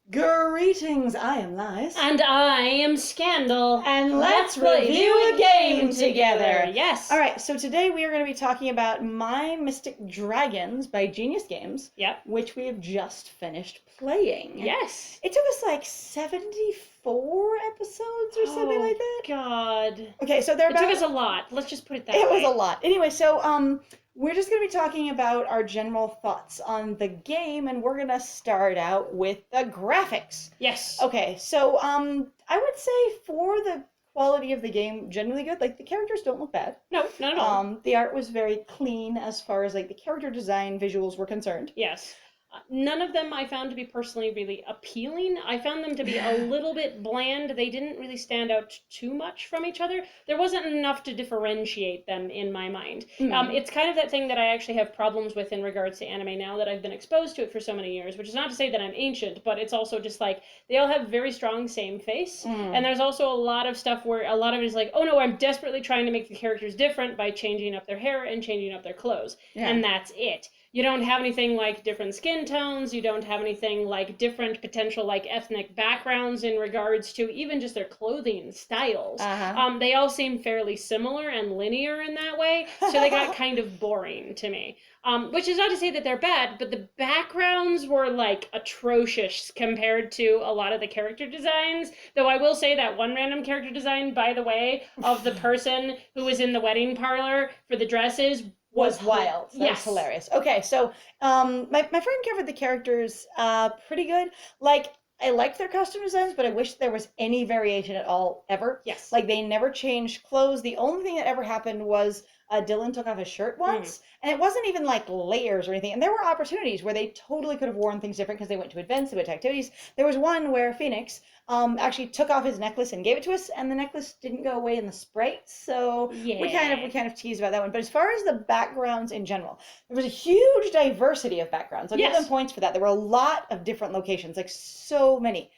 Greetings, I am Lies. And I am Scandal. And let's review a game together. Yes. Alright, so today we are going to be talking about My Mystic Dragons by Genius Games. Yep. Which we have just finished playing. Yes. It took us like 74 episodes or something like that. God. Okay, so It took us a lot. Let's just put it that way. It was a lot. Anyway, so we're just going to be talking about our general thoughts on the game, and we're going to start out with the graphics. Yes. Okay, so I would say for the quality of the game, generally good. Like, the characters don't look bad. No, not at all. The art was very clean as far as, like, the character design visuals were concerned. Yes. None of them I found to be personally really appealing. I found them to be a little bit bland. They didn't really stand out too much from each other. There wasn't enough to differentiate them in my mind. It's kind of that thing that I actually have problems with in regards to anime now that I've been exposed to it for so many years, which is not to say that I'm ancient, but it's also just like they all have very strong same face. And there's also a lot of stuff where a lot of it is like, oh no, I'm desperately trying to make the characters different by changing up their hair and changing up their clothes. Yeah. And that's it. You don't have anything like different skin tones. You don't have anything like different potential like ethnic backgrounds in regards to even just their clothing styles. They all seem fairly similar and linear in that way, so they got kind of boring to me. Which is not to say that they're bad, but the backgrounds were like atrocious compared to a lot of the character designs. Though I will say that one random character design, by the way, of the person who was in the wedding parlor for the dresses was wild. That was hilarious. Okay, so my friend covered the characters pretty good. Like, I liked their costume designs, but I wish there was any variation at all, ever. Yes. Like, they never changed clothes. The only thing that ever happened was Dylan took off his shirt once, and it wasn't even like layers or anything. And there were opportunities where they totally could have worn things different because they went to events, they went to activities. There was one where Phoenix actually took off his necklace and gave it to us, and the necklace didn't go away in the sprite. So yeah. we kind of teased about that one. But as far as the backgrounds in general, there was a huge diversity of backgrounds. I'll give them points for that. There were a lot of different locations, like so many.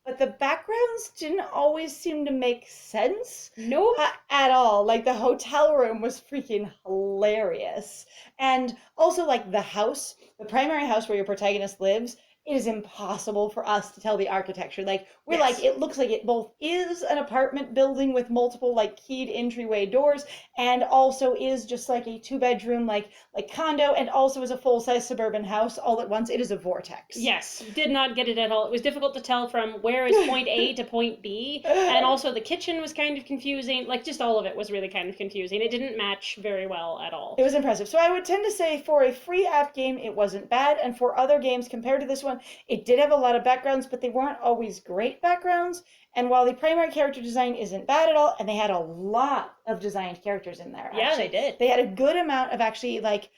But the backgrounds didn't always seem to make sense. Nope. At all. Like, the hotel room was freaking hilarious. And also, like, the house, the primary house where your protagonist lives, it is impossible for us to tell the architecture. Like, we're like, it looks like it both is an apartment building with multiple, like, keyed entryway doors, and also is just like a 2-bedroom, like condo, and also is a full-size suburban house all at once. It is a vortex. Yes, did not get it at all. It was difficult to tell from where is point A to point B, and also the kitchen was kind of confusing. Like, just all of it was really kind of confusing. It didn't match very well at all. It was impressive. So I would tend to say for a free app game, it wasn't bad, and for other games compared to this one, it did have a lot of backgrounds, but they weren't always great backgrounds. And while the primary character design isn't bad at all, and they had a lot of designed characters in there. Yeah, they did. They had a good amount of actually like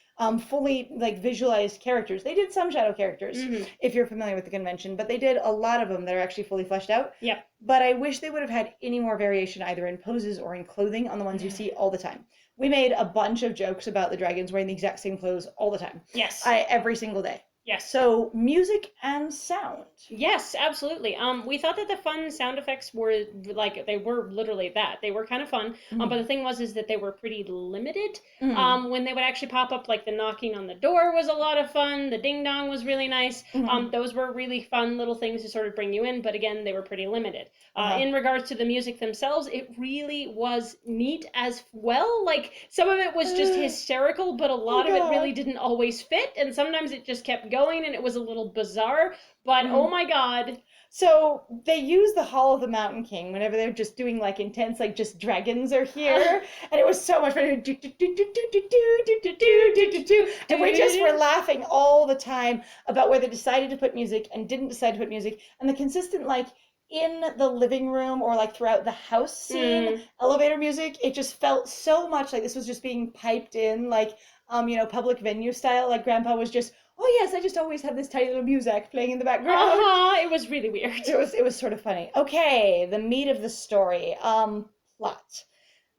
fully like visualized characters. They did some shadow characters, if you're familiar with the convention, but they did a lot of them that are actually fully fleshed out. Yep. But I wish they would have had any more variation either in poses or in clothing on the ones you see all the time. We made a bunch of jokes about the dragons wearing the exact same clothes all the time. Yes. Every single day. Yes. So, music and sound. Yes, absolutely. We thought that the fun sound effects were like, they were literally that. They were kind of fun. But the thing is that they were pretty limited. When they would actually pop up, like the knocking on the door was a lot of fun. The ding dong was really nice. Those were really fun little things to sort of bring you in. But again, they were pretty limited. In regards to the music themselves, it really was neat as well. Like, some of it was just hysterical, but a lot of it really didn't always fit. And sometimes it just kept going and it was a little bizarre, but oh my god. So they use the Hall of the Mountain King whenever they're just doing like intense, like just dragons are here, and it was so much fun. And we just were laughing all the time about where they decided to put music and didn't decide to put music, and the consistent like in the living room or like throughout the house scene elevator music. It just felt so much like this was just being piped in, like public venue style. Like Grandpa was just, oh yes, I just always have this tiny little music playing in the background. It was really weird. It was sort of funny. Okay, the meat of the story. Plot.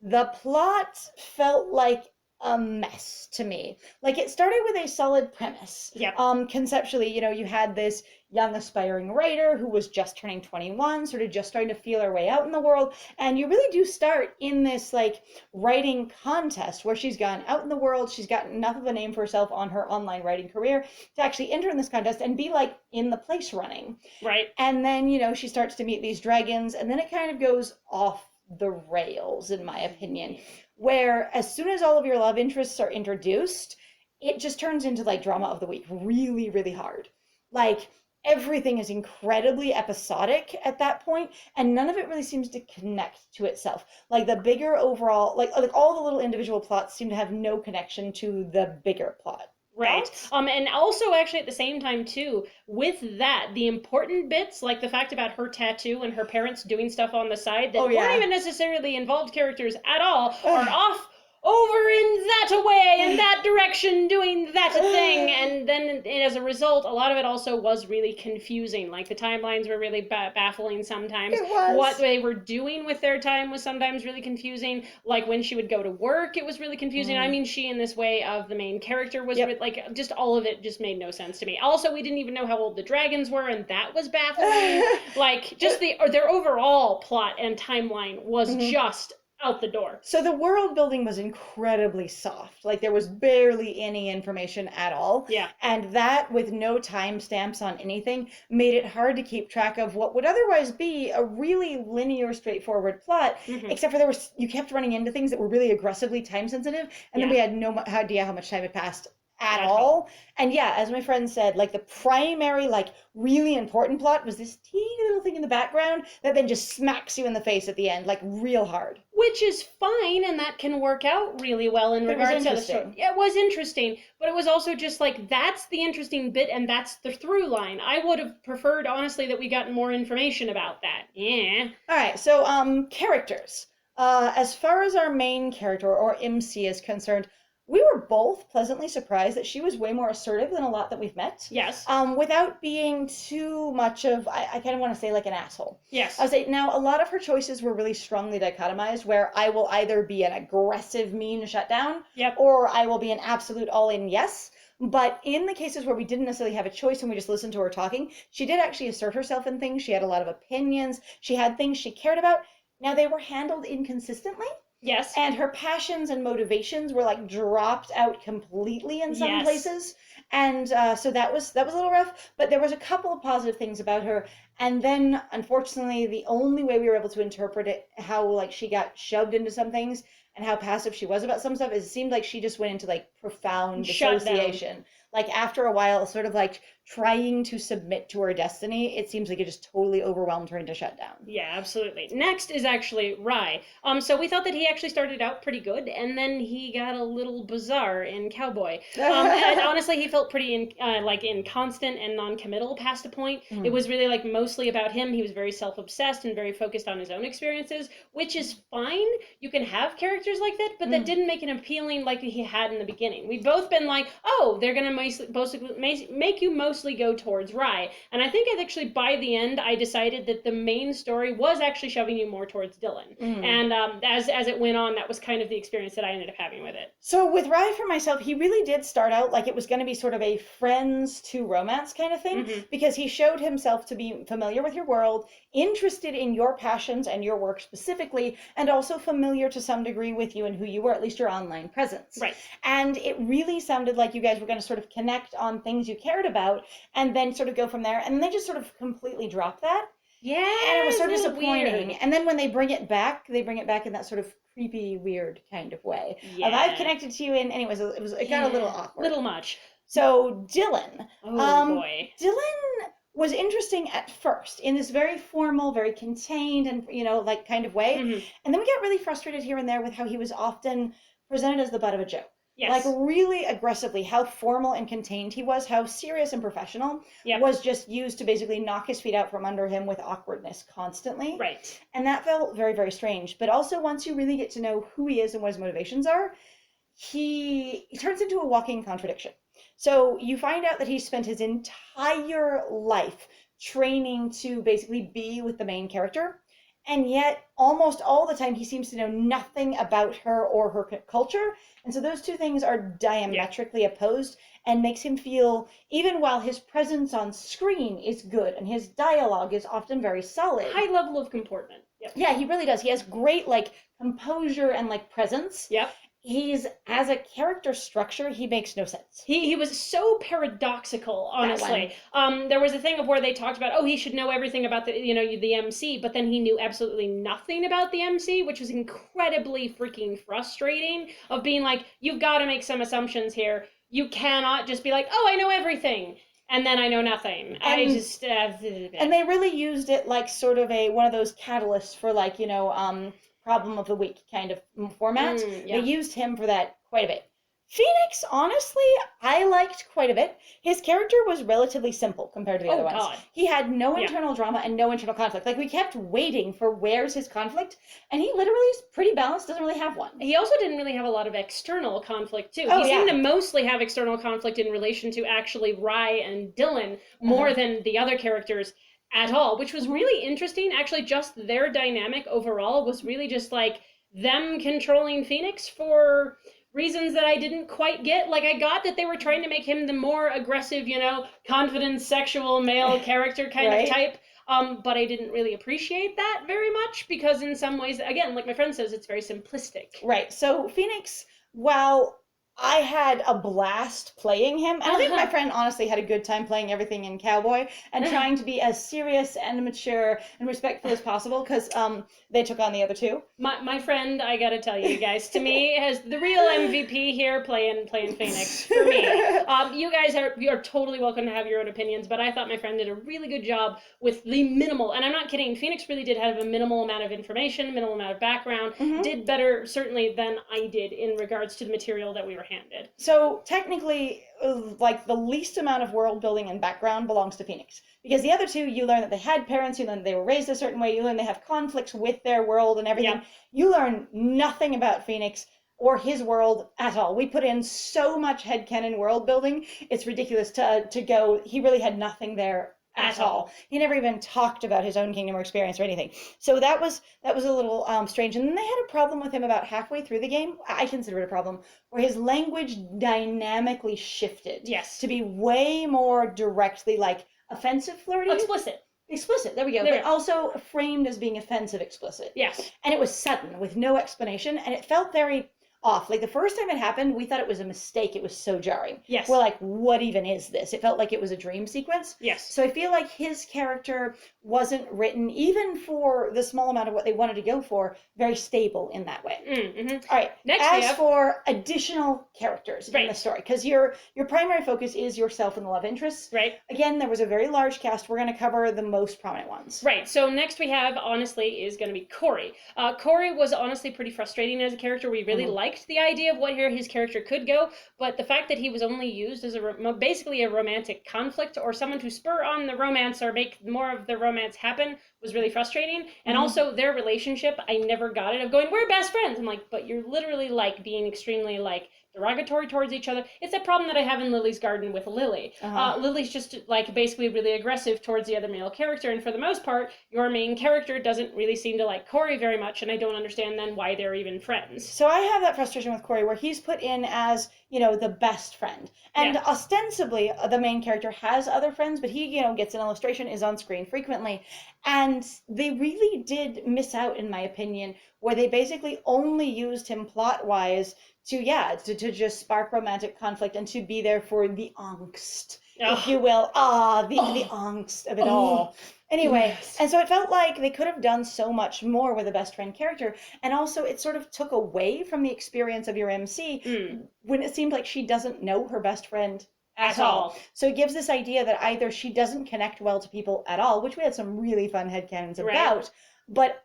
The plot felt like a mess to me. Like, it started with a solid premise. Yep. Conceptually, you had this young aspiring writer who was just turning 21, sort of just starting to feel her way out in the world. And you really do start in this like writing contest where she's gone out in the world, she's gotten enough of a name for herself on her online writing career to actually enter in this contest and be like in the place running. Right. And then, she starts to meet these dragons, and then it kind of goes off the rails, in my opinion, where as soon as all of your love interests are introduced, it just turns into like drama of the week really, really hard. Like everything is incredibly episodic at that point, and none of it really seems to connect to itself. Like the bigger overall, like all the little individual plots seem to have no connection to the bigger plot. Right. Thoughts? And also actually at the same time too, with that, the important bits, like the fact about her tattoo and her parents doing stuff on the side that Oh, yeah. weren't even necessarily involved characters at all, are off over in that way, in that direction, doing that thing. And then as a result, a lot of it also was really confusing. Like the timelines were really baffling sometimes. It was. What they were doing with their time was sometimes really confusing. Like when she would go to work, it was really confusing. I mean, she in this way of the main character was like, just all of it just made no sense to me. Also, we didn't even know how old the dragons were, and that was baffling. Like just their overall plot and timeline was just out the door. So the world building was incredibly soft. Like there was barely any information at all. Yeah. And that, with no timestamps on anything, made it hard to keep track of what would otherwise be a really linear, straightforward plot, except for you kept running into things that were really aggressively time sensitive, and then we had no idea how much time had passed at all. And yeah, as my friend said, like the primary, like really important plot was this teeny little thing in the background that then just smacks you in the face at the end, like real hard. Which is fine, and that can work out really well in regards to the story. It was interesting, but it was also just like, that's the interesting bit, and that's the through line. I would have preferred, honestly, that we got more information about that. Yeah. All right, so characters. As far as our main character, or MC, is concerned, we were both pleasantly surprised that she was way more assertive than a lot that we've met. Yes. Without being too much of, I kind of want to say like an asshole. Yes. I would say now a lot of her choices were really strongly dichotomized, where I will either be an aggressive, mean shutdown, or I will be an absolute all-in yes. But in the cases where we didn't necessarily have a choice and we just listened to her talking, she did actually assert herself in things. She had a lot of opinions. She had things she cared about. Now they were handled inconsistently. Yes. And her passions and motivations were like dropped out completely in some places. And so that was a little rough, but there was a couple of positive things about her. And then unfortunately, the only way we were able to interpret it, how like she got shoved into some things and how passive she was about some stuff, is it seemed like she just went into like profound dissociation. Like after a while, sort of like trying to submit to her destiny, it seems like it just totally overwhelmed her into shutdown. Yeah, absolutely. Next is actually Rye. So we thought that he actually started out pretty good, and then he got a little bizarre in Cowboy. And honestly, he felt pretty inconstant and non-committal past a point. It was really like mostly about him. He was very self-obsessed and very focused on his own experiences, which is fine. You can have characters like that, but that didn't make him appealing like he had in the beginning. We'd both been like, oh, they're gonna make you mostly go towards Rye. And I think actually by the end, I decided that the main story was actually shoving you more towards Dylan. And as it went on, that was kind of the experience that I ended up having with it. So with Rye, for myself, he really did start out like it was going to be sort of a friends to romance kind of thing, because he showed himself to be familiar with your world, interested in your passions and your work specifically, and also familiar to some degree with you and who you were, at least your online presence. Right. And it really sounded like you guys were going to sort of connect on things you cared about and then sort of go from there. And they just sort of completely dropped that. Yeah. And it was so disappointing. Weird. And then when they bring it back in that sort of creepy, weird kind of way. Yeah. I've connected to you in, anyways, it got a little awkward. Little much. So Dylan. Oh boy. Dylan was interesting at first in this very formal, very contained and, like kind of way. And then we got really frustrated here and there with how he was often presented as the butt of a joke. Yes. Like really aggressively, how formal and contained he was, how serious and professional was just used to basically knock his feet out from under him with awkwardness constantly. Right. And that felt very, very strange. But also once you really get to know who he is and what his motivations are, he turns into a walking contradiction. So you find out that he spent his entire life training to basically be with the main character. and yet almost all the time he seems to know nothing about her or her culture. And so those two things are diametrically opposed, and makes him feel, even while his presence on screen is good and his dialogue is often very solid, high level of comportment. Yep. Yeah, he really does. He has great like composure and like presence. Yep. He's, as a character structure, he makes no sense. He was so paradoxical, honestly. There was a thing of where they talked about, oh, he should know everything about the MC, but then he knew absolutely nothing about the MC, which was incredibly freaking frustrating. Of being like, you've got to make some assumptions here. You cannot just be like, oh, I know everything, and then I know nothing. I just and they really used it like sort of one of those catalysts for like problem of the week kind of format. Yeah. They used him for that quite a bit. Phoenix, honestly, I liked quite a bit. His character was relatively simple compared to the other ones. He had no internal drama and no internal conflict. Like, we kept waiting for where's his conflict, and he literally is pretty balanced, doesn't really have one. He also didn't really have a lot of external conflict, too. He seemed to mostly have external conflict in relation to actually Rye and Dylan more than the other characters at all, which was really interesting. Actually, just their dynamic overall was really just like them controlling Phoenix for reasons that I didn't quite get. Like, I got that they were trying to make him the more aggressive, confident, sexual male character kind of type. But I didn't really appreciate that very much, because in some ways, again, like my friend says, it's very simplistic. Right. So Phoenix, while I had a blast playing him, and I think my friend honestly had a good time playing everything in Cowboy and trying to be as serious and mature and respectful as possible, because they took on the other two. My friend, I gotta tell you guys, to me, has the real MVP here playing Phoenix for me. You guys are totally welcome to have your own opinions, but I thought my friend did a really good job with the minimal, and I'm not kidding, Phoenix really did have a minimal amount of information, minimal amount of background, did better certainly than I did in regards to the material that we were handed. So technically, like, the least amount of world building and background belongs to Phoenix, because the other two, you learn that they had parents, you learn that they were raised a certain way, you learn they have conflicts with their world and everything. You learn nothing about Phoenix or his world at all. We put in so much headcanon world building, it's ridiculous to go, he really had nothing there at all. He never even talked about his own kingdom or experience or anything. So that was a little strange. And then they had a problem with him about halfway through the game. I consider it a problem, where his language dynamically shifted. Yes. To be way more directly like offensive flirty. Explicit, there we go. But also framed as being offensive explicit. Yes. And it was sudden, with no explanation, and it felt very off. Like, the first time it happened, we thought it was a mistake. It was so jarring. Yes. We're like, what even is this? It felt like it was a dream sequence. Yes. So I feel like his character wasn't written, even for the small amount of what they wanted to go for, very stable in that way. All right. Next, for additional characters in the story, because your primary focus is yourself and the love interests. Right. Again, there was a very large cast. We're going to cover the most prominent ones. Right. So next we have, honestly, is going to be Corey. Corey was honestly pretty frustrating as a character. We really liked the idea of what his character could go, but the fact that he was only used as basically a romantic conflict, or someone to spur on the romance or make more of the romance happen, was really frustrating. And also their relationship, I never got it, of going, we're best friends. I'm like, but you're literally like being extremely like derogatory towards each other. It's a problem that I have in Lily's garden with Lily. Lily's just like basically really aggressive towards the other male character, and for the most part, your main character doesn't really seem to like Corey very much, and I don't understand then why they're even friends. So I have that frustration with Corey, where he's put in as, the best friend. And ostensibly, the main character has other friends, but he, gets an illustration, is on screen frequently. And they really did miss out, in my opinion, where they basically only used him plot-wise to just spark romantic conflict and to be there for the angst, if you will. The angst of it all. Anyway, and so it felt like they could have done so much more with a best friend character, and also it sort of took away from the experience of your MC when it seemed like she doesn't know her best friend at all. So it gives this idea that either she doesn't connect well to people at all, which we had some really fun headcanons about, but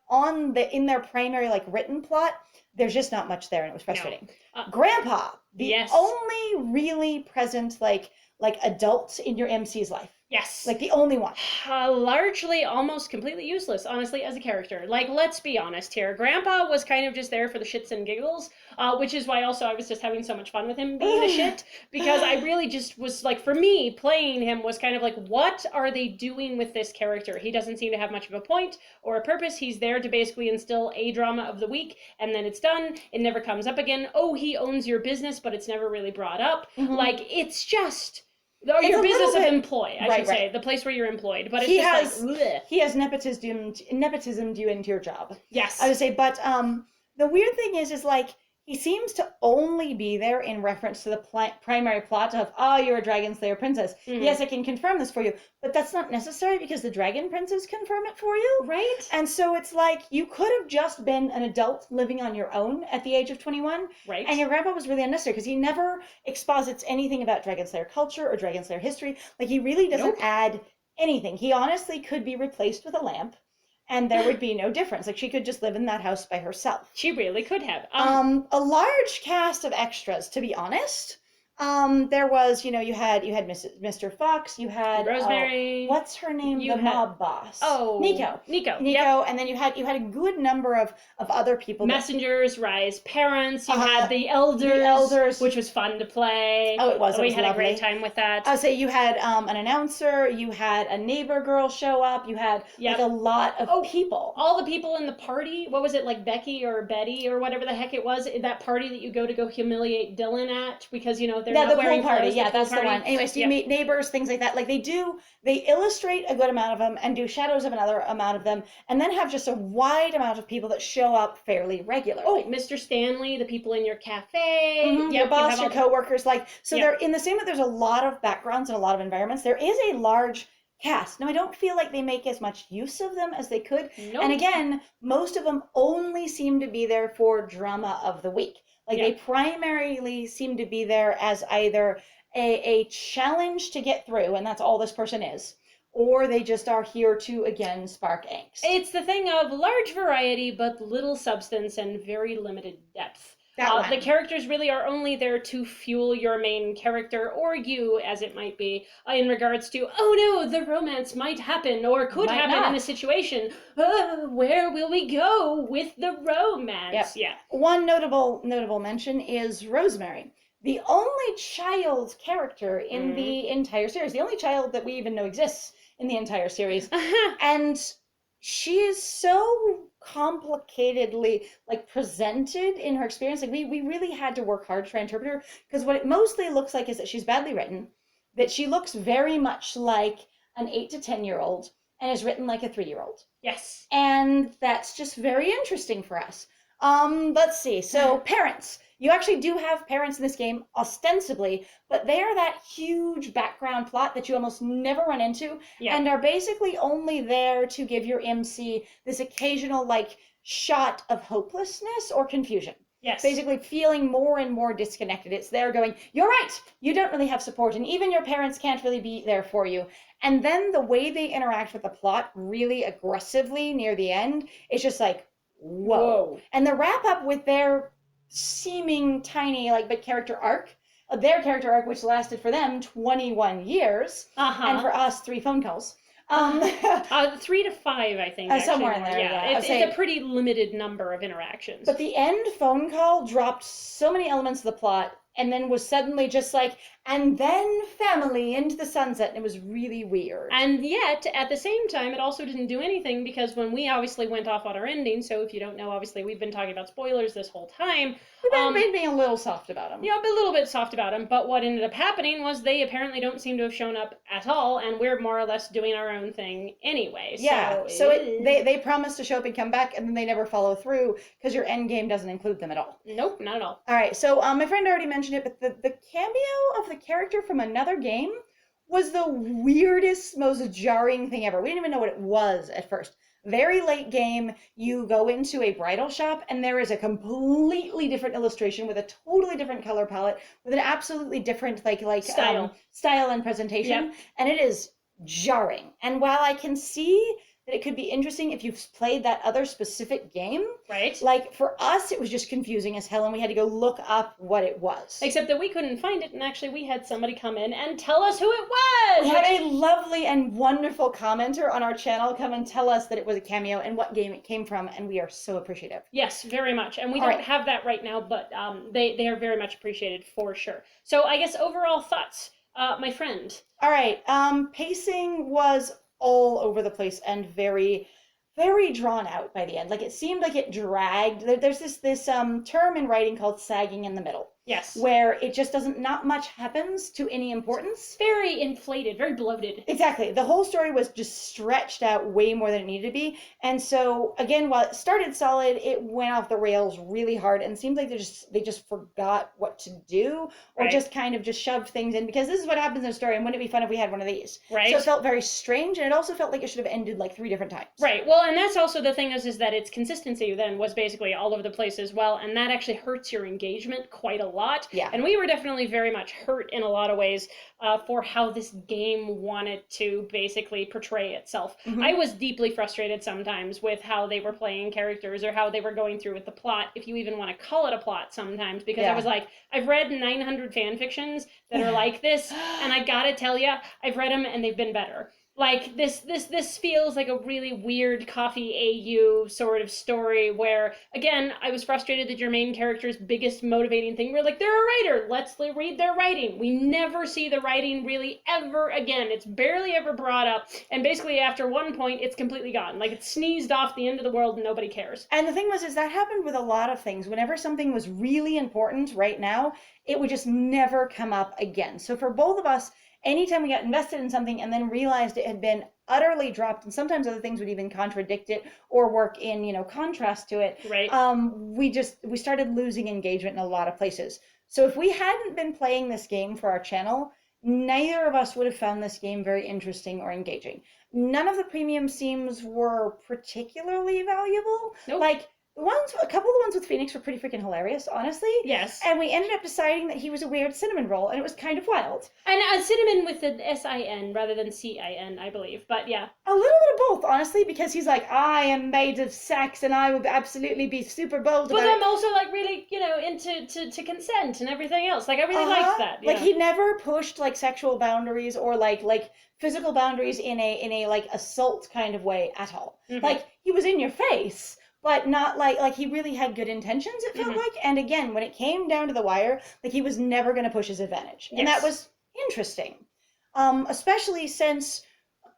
in their primary like written plot, there's just not much there, and it was frustrating. Grandpa, the only really present like adult in your MC's life. Yes. Like the only one. Largely almost completely useless, honestly, as a character. Like, let's be honest here. Grandpa was kind of just there for the shits and giggles, which is why also I was just having so much fun with him being a shit, because I really just was like, for me, playing him was kind of like, what are they doing with this character? He doesn't seem to have much of a point or a purpose. He's there to basically instill a drama of the week, and then it's done. It never comes up again. Oh, he owns your business, but it's never really brought up. Like, it's just or It's your a business little of bit- employ, I right, should say, right. the place where you're employed. But it's He just has like, bleh. he has nepotism you into your job. Yes. I would say, but the weird thing is like he seems to only be there in reference to the primary plot of, oh, you're a dragon slayer princess. Mhm. Yes, I can confirm this for you, but that's not necessary because the dragon princes confirm it for you. Right? And so it's like you could have just been an adult living on your own at the age of 21, Right. and your grandpa was really unnecessary because he never exposits anything about dragon slayer culture or dragon slayer history. Like he really doesn't Nope. add anything. He honestly could be replaced with a lamp and there would be no difference. Like she could just live in that house by herself. She really could have. A large cast of extras, to be honest. There was, you had Mr. Fox, you had Rosemary. what's her name? You The had- mob boss. Oh, Nico. Nico. Nico, Yep. and then you had a good number of other people. Messengers, Rise parents. You Uh, had the elders, which was fun to play. Oh, it was. It We was had lovely. a great time with that. I would say you had an announcer, you had a neighbor girl show up, you had Yep. like a lot of people. All the people in the party. What was it, like Becky or Betty or whatever the heck it was? That party that you go humiliate Dylan at because they're Yeah, not the wearing pool party. clothes, Yeah, the pool that's the party. one. Anyway, so you Yep. meet neighbors, things like that. Like they illustrate a good amount of them and do shadows of another amount of them, and then have just a wide amount of people that show up fairly regularly. Oh, Mr. Stanley, the people in your cafe. Mhm, Yep, your you boss, have your all- coworkers, like so Yep. they're in the same way. There's a lot of backgrounds and a lot of environments. There is a large cast. Now I don't feel like they make as much use of them as they could. Nope. And again, most of them only seem to be there for drama of the week. Like Yeah. they primarily seem to be there as either a challenge to get through, and that's all this person is, or they just are here to again spark angst. It's the thing of large variety but little substance and very limited depth. That one. The characters really are only there to fuel your main character, or you, as it might be, in regards to, oh no, the romance might happen or could Might happen in not. a situation. Where will we go with the romance? Yep. Yeah. One notable mention is Rosemary, the only child character in the entire series, the only child that we even know exists in the entire series. And she is so complicatedly like presented in her experience. Like we really had to work hard to try and interpret her, because what it mostly looks like is that she's badly written, that she looks very much like an 8 to 10-year-old and is written like a 3-year-old. Yes. And that's just very interesting for us. Let's see. So parents. You actually do have parents in this game, ostensibly, but they are that huge background plot that you almost never run into, Yeah. and are basically only there to give your MC this occasional like shot of hopelessness or confusion. Yes. Basically feeling more and more disconnected. It's there going, you're right, you don't really have support, and even your parents can't really be there for you. And then the way they interact with the plot really aggressively near the end is just like, whoa. And the wrap up with their seeming tiny but character arc, their character arc, which lasted for them 21 years, and for us 3 phone calls. 3 to 5, I think. Somewhere actually, in there, yeah. It's a pretty limited number of interactions. But the end phone call dropped so many elements of the plot, and then was suddenly just like, and then family into the sunset, and it was really weird. And yet, at the same time, it also didn't do anything, because when we obviously went off on our ending, so if you don't know, obviously we've been talking about spoilers this whole time. We've been being a little soft about them. Yeah, a little bit soft about them, but what ended up happening was they apparently don't seem to have shown up at all, and we're more or less doing our own thing anyway. Yeah, so they promise to show up and come back, and then they never follow through, because your end game doesn't include them at all. Nope, not at all. All right, so my friend already mentioned it, but the cameo of the character from another game was the weirdest, most jarring thing ever. We didn't even know what it was at first. Very late game, you go into a bridal shop, and there is a completely different illustration with a totally different color palette, with an absolutely different style and presentation, Yep. and it is jarring. And while I can see that it could be interesting if you've played that other specific game. Right. Like for us, it was just confusing as hell, and we had to go look up what it was. Except that we couldn't find it, and actually we had somebody come in and tell us who it We was. had a lovely and wonderful commenter on our channel come and tell us that it was a cameo and what game it came from, and we are so appreciative. Yes, very much. And we All don't right. have that right now, but they are very much appreciated for sure. So I guess overall thoughts, my friend. All right. Pacing was all over the place and very, very drawn out by the end. Like it seemed like it dragged. There's this term in writing called sagging in the middle, Yes. where it just doesn't, not much happens to any importance. Very inflated, very bloated. Exactly. The whole story was just stretched out way more than it needed to be. And so again, while it started solid, it went off the rails really hard and seemed like they just forgot what to do, or Right. just kind of just shoved things in, because this is what happens in a story, and wouldn't it be fun if we had one of these? Right. So it felt very strange, and it also felt like it should have ended like 3 different times. Right. Well, and that's also the thing is that its consistency then was basically all over the place as well, and that actually hurts your engagement quite a lot. Yeah. And we were definitely very much hurt in a lot of ways for how this game wanted to basically portray itself. Mhm. I was deeply frustrated sometimes with how they were playing characters or how they were going through with the plot, if you even want to call it a plot sometimes, because I Yeah. was like, I've read 900 fan fictions that are like this, and I gotta tell you, I've read them and they've been better. Like this feels like a really weird coffee AU sort of story where, again, I was frustrated that your main character's biggest motivating thing, we're like, they're a writer, let's read their writing. We never see the writing really ever again. It's barely ever brought up, and basically after one point it's completely gone. Like it's sneezed off the end of the world and nobody cares. And the thing was, is that happened with a lot of things. Whenever something was really important right now, it would just never come up again. So for both of us, anytime we got invested in something and then realized it had been utterly dropped, and sometimes other things would even contradict it or work in, contrast to it, Right. we started losing engagement in a lot of places. So if we hadn't been playing this game for our channel, neither of us would have found this game very interesting or engaging. None of the premium themes were particularly valuable. Nope. Like a couple of the ones with Phoenix were pretty freaking hilarious, honestly. Yes. And we ended up deciding that he was a weird cinnamon roll, and it was kind of wild. And cinnamon with an S-I-N rather than C-I-N, I believe. But yeah. A little bit of both, honestly, because he's like, I am made of sex, and I will absolutely be super bold But about I'm it. also like really, into to consent and everything else. Like I really liked that. Like Yeah. he never pushed like sexual boundaries or like physical boundaries in a like assault kind of way at all. Mhm. Like he was in your face, but not like he really had good intentions, it felt Mhm. like. And again, when it came down to the wire, like he was never going to push his advantage. And that Yes. was interesting. Especially since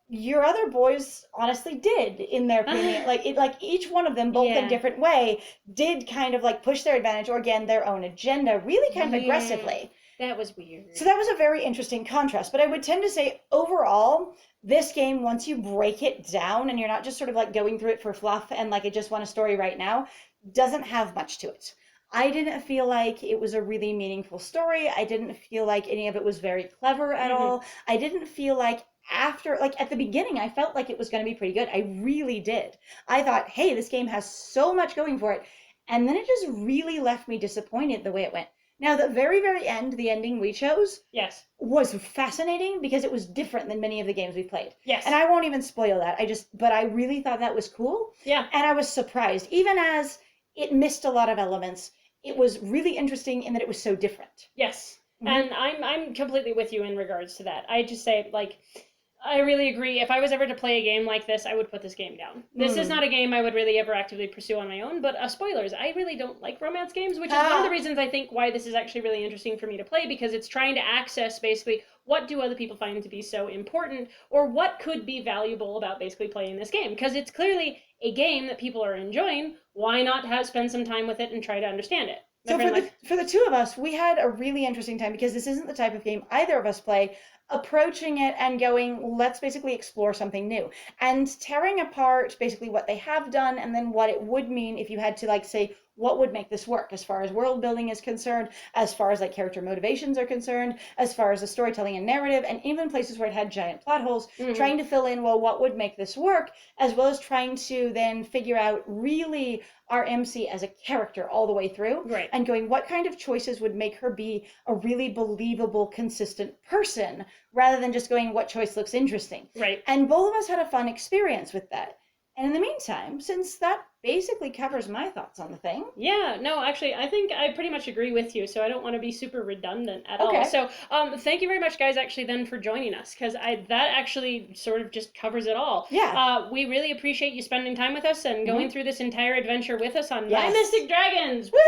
your other boys honestly did in their premium, like each one of them, both in Yeah. a different way, did kind of like push their advantage or again their own agenda really kind of Yeah. aggressively. That was weird. So that was a very interesting contrast. But I would tend to say overall, this game, once you break it down and you're not just sort of like going through it for fluff and like I just want a story right now, doesn't have much to it. I didn't feel like it was a really meaningful story. I didn't feel like any of it was very clever at all. I didn't feel like at the beginning, I felt like it was going to be pretty good. I really did. I thought, hey, this game has so much going for it. And then it just really left me disappointed the way it went. Now, the very, very end, the ending we chose, Yes. was fascinating because it was different than many of the games we've played. Yes. And I won't even spoil that. But I really thought that was cool. Yeah. And I was surprised. Even as it missed a lot of elements, it was really interesting in that it was so different. Yes. Mhm. And I'm completely with you in regards to that. I just say like I really agree. If I was ever to play a game like this, I would put this game down. This is not a game I would really ever actively pursue on my own, but spoilers, I really don't like romance games, which is one of the reasons I think why this is actually really interesting for me to play, because it's trying to access basically what do other people find to be so important, or what could be valuable about basically playing this game, because it's clearly a game that people are enjoying. Why not spend some time with it and try to understand it? So for the two of us, we had a really interesting time because this isn't the type of game either of us play, approaching it and going, let's basically explore something new, and tearing apart basically what they have done and then what it would mean if you had to like say, what would make this work as far as world building is concerned, as far as like character motivations are concerned, as far as the storytelling and narrative, and even places where it had giant plot holes, trying to fill in, well, what would make this work, as well as trying to then figure out really our MC as a character all the way through, Right. and going, what kind of choices would make her be a really believable, consistent person, rather than just going, what choice looks interesting. Right. And both of us had a fun experience with that. And in the meantime, since that basically covers my thoughts on the thing. Yeah, no, actually, I think I pretty much agree with you, so I don't want to be super redundant at all. Okay. So, thank you very much, guys, actually, then for joining us, because that actually sort of just covers it all. Yeah. We really appreciate you spending time with us and going through this entire adventure with us on My Yes. Mystic Dragons. Woo!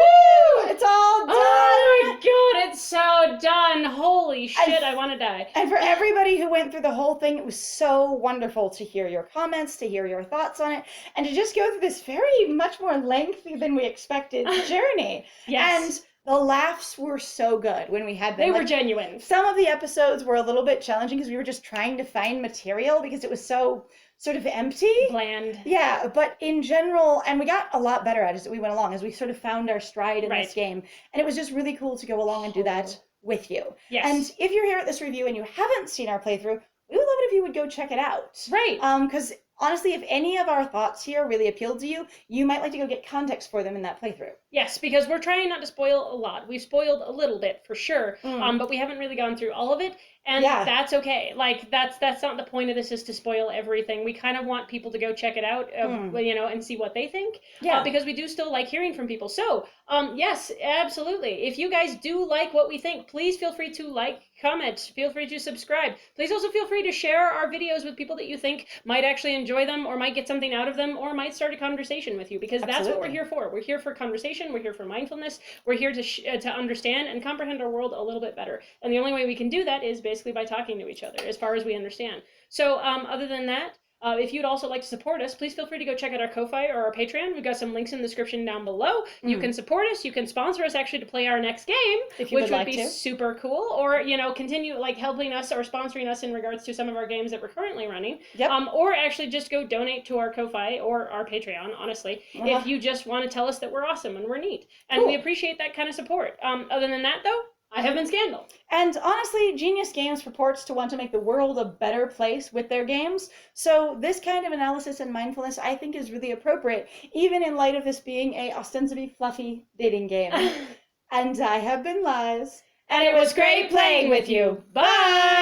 It's all done! Oh my god, it's so done! Holy shit, I want to die. And for everybody who went through the whole thing, it was so wonderful to hear your comments, to hear your thoughts on it, and to just go through this very much more lengthy than we expected journey. Yes. And the laughs were so good when we had them. They were genuine. Some of the episodes were a little bit challenging because we were just trying to find material because it was so sort of empty. Bland. Yeah, but in general, and we got a lot better at it as we went along, as we sort of found our stride in this game. And it was just really cool to go along and do that with you. Yes. And if you're here at this review and you haven't seen our playthrough, we would love it if you would go check it out. Right. Because honestly, if any of our thoughts here really appealed to you, you might like to go get context for them in that playthrough. Yes, because we're trying not to spoil a lot. We've spoiled a little bit for sure, but we haven't really gone through all of it, and that's okay. Like that's not the point of this, is to spoil everything. We kind of want people to go check it out, you know, and see what they think. Yeah. Because we do still like hearing from people. So, yes, absolutely. If you guys do like what we think, please feel free to like, comment, feel free to subscribe. Please also feel free to share our videos with people that you think might actually enjoy them, or might get something out of them, or might start a conversation with you, because that's what we're here for. We're here for conversation. We're here for mindfulness. We're here to understand and comprehend our world a little bit better. And the only way we can do that is basically by talking to each other, as far as we understand. So other than that, if you'd also like to support us, please feel free to go check out our Ko-Fi or our Patreon. We've got some links in the description down below. You can support us. You can sponsor us actually to play our next game, which would be super cool. Or, you know, continue like helping us or sponsoring us in regards to some of our games that we're currently running. Yep. Or actually just go donate to our Ko-Fi or our Patreon, honestly, if you just want to tell us that we're awesome and we're neat. And we appreciate that kind of support. Other than that, though, I have been Scandal. And honestly, Genius Games purports to want to make the world a better place with their games. So this kind of analysis and mindfulness, I think, is really appropriate, even in light of this being a ostensibly fluffy dating game. And I have been Liz. And it was great playing with you. Bye!